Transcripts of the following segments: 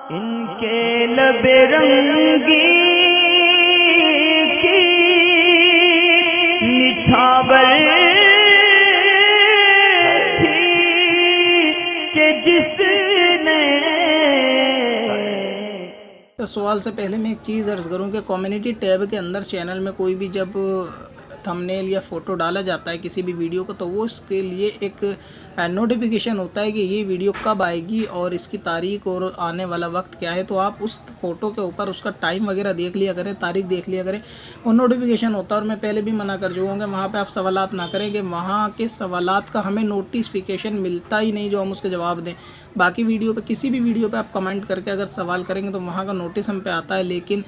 इनके लबे रंगी की निछावर थी कि जिसने। तो सवाल से पहले मैं एक चीज़ अर्ज़ करूँ कि कम्युनिटी टैब के अंदर चैनल में कोई भी जब थंबनेल या फ़ोटो डाला जाता है किसी भी वीडियो को, तो वो इसके लिए एक नोटिफिकेशन होता है कि ये वीडियो कब आएगी और इसकी तारीख और आने वाला वक्त क्या है। तो आप उस फ़ोटो के ऊपर उसका टाइम वगैरह देख लिया करें, तारीख देख लिया करें, वो नोटिफिकेशन होता है। और मैं पहले भी मना कर चुका हूँ कि वहाँ पे आप सवालात ना करें कि वहाँ के सवालात का हमें नोटिफिकेशन मिलता ही नहीं जो हम उसके जवाब दें। बाकी वीडियो पे, किसी भी वीडियो पे आप कमेंट करके अगर सवाल करेंगे तो वहाँ का नोटिस हम पे आता है, लेकिन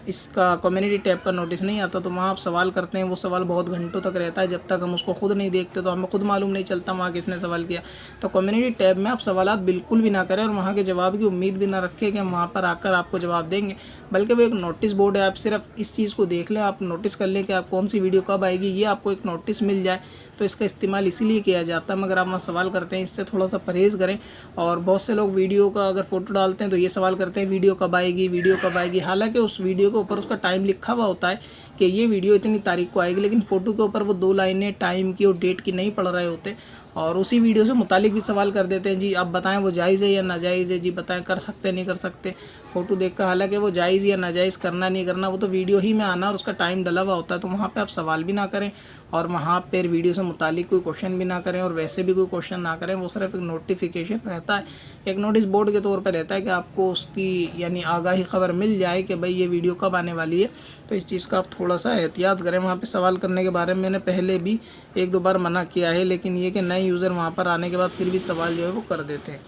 इसका कम्युनिटी टैब का नोटिस नहीं आता। तो वहाँ आप सवाल करते हैं, वो सवाल बहुत घंटों तक रहता है, जब तक हम उसको खुद नहीं देखते तो हमें खुद मालूम नहीं चलता वहाँ किसने सवाल किया। तो कम्युनिटी टैब में आप सवालात बिल्कुल भी ना करें और वहाँ के जवाब की उम्मीद भी ना रखें कि हम वहाँ पर आकर आपको जवाब देंगे, बल्कि वो एक नोटिस बोर्ड है। आप सिर्फ इस चीज़ को देख लें, आप नोटिस कर लें कि आप कौन सी वीडियो कब आएगी, ये आपको एक नोटिस मिल जाए। तो इसका इस्तेमाल इसीलिए किया जाता है। मगर आप वहाँ सवाल करते हैं, इससे थोड़ा सा परहेज़ करें। और बहुत से लोग वीडियो का अगर फ़ोटो डालते हैं तो ये सवाल करते हैं वीडियो कब आएगी, वीडियो कब आएगी। हालांकि उस वीडियो के ऊपर उसका टाइम लिखा हुआ होता है कि ये वीडियो इतनी तारीख को आएगी, लेकिन फ़ोटो के ऊपर वो 2 लाइनें टाइम की और डेट की नहीं पढ़ रहे होते और उसी वीडियो से मुतालिक भी सवाल कर देते हैं। जी आप बताएं वो जायज़ है या नाजायज़ है, जी बताएं कर सकते नहीं कर सकते फ़ोटो देखकर। हालांकि वो जायज़ या नाजायज़ करना नहीं करना वो तो वीडियो ही में आना और उसका टाइम डला हुआ होता है। तो वहाँ पे आप सवाल भी ना करें और वहाँ पर वीडियो से मुतालिक कोई क्वेश्चन भी ना करें और वैसे भी कोई क्वेश्चन ना करें। वो सिर्फ एक नोटिफिकेशन रहता है, एक नोटिस बोर्ड के तौर पर रहता है कि आपको उसकी यानी आगाही खबर मिल जाए कि भाई ये वीडियो कब आने वाली है। तो इस चीज़ का आप थोड़ा सा एहतियात करें। वहाँ पे सवाल करने के बारे में मैंने पहले भी 1-2 बार मना किया है, लेकिन ये कि नए यूज़र वहाँ पर आने के बाद फिर भी सवाल जो है वो कर देते हैं।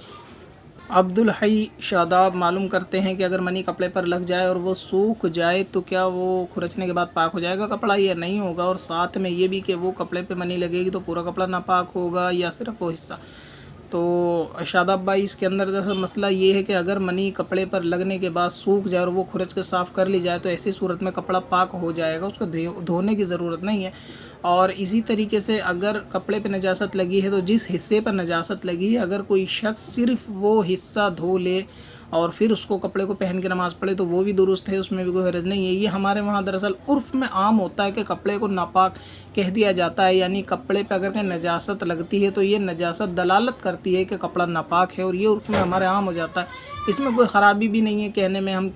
अब्दुल हई शादाब मालूम करते हैं कि अगर मनी कपड़े पर लग जाए और वो सूख जाए तो क्या वो खुरचने के बाद पाक हो जाएगा कपड़ा या नहीं होगा, और साथ में ये भी कि वो कपड़े पे मनी लगेगी तो पूरा कपड़ा नापाक होगा या सिर्फ वो हिस्सा। तो शादाब भाई, इसके अंदर दरअसल मसला ये है कि अगर मनी कपड़े पर लगने के बाद सूख जाए और वो खुरच के साफ़ कर ली जाए तो ऐसी सूरत में कपड़ा पाक हो जाएगा, उसको धोने की ज़रूरत नहीं है। और इसी तरीके से अगर कपड़े पे नजासत लगी है तो जिस हिस्से पर नजासत लगी है अगर कोई शख्स सिर्फ वो हिस्सा धो ले और फिर उसको कपड़े को पहन के नमाज़ पढ़े तो वो भी दुरुस्त है, उसमें भी कोई हरज नहीं है। ये हमारे वहाँ दरअसल उर्फ़ में आम होता है कि कपड़े को नापाक कह दिया जाता है, यानी कपड़े पे अगर कहीं नजासत लगती है तो ये नजासत दलालत करती है कि कपड़ा नापाक है और ये उर्फ़ में हमारे आम हो जाता है। इसमें कोई ख़राबी भी नहीं है कहने में, हम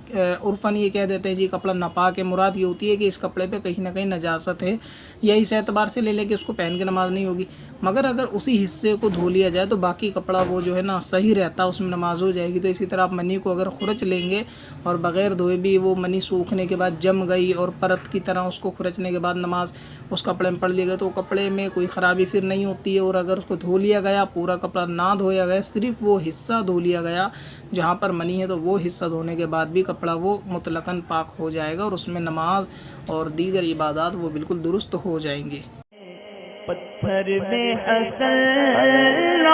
उर्फ़न ये कह देते हैं जी कपड़ा नापाक है। मुराद ये होती है कि इस कपड़े पे कहीं ना कहीं नजासत है या इस एतबार से ले लेके उसको पहन के नमाज नहीं होगी। मगर अगर उसी हिस्से को धो लिया जाए तो बाकी कपड़ा वो जो है ना सही रहता है, उसमें नमाज हो जाएगी। तो इसी तरह आप मनी को अगर खुरच लेंगे और बग़ैर धोए भी वो मनी सूखने के बाद जम गई और परत की तरह उसको खुरचने के बाद नमाज उस कपड़े में पढ़ ली गई तो कपड़े में कोई ख़राबी फिर नहीं होती है। और अगर उसको धो लिया गया, पूरा कपड़ा ना धोया गया, सिर्फ वो हिस्सा धो लिया गया जहाँ पर मनी है, तो वो हिस्सा धोने के बाद भी कपड़ा वो मुतलकन पाक हो जाएगा और उसमें नमाज और दीगर इबादत वो बिल्कुल दुरुस्त हो जाएंगी। पत्थर में असल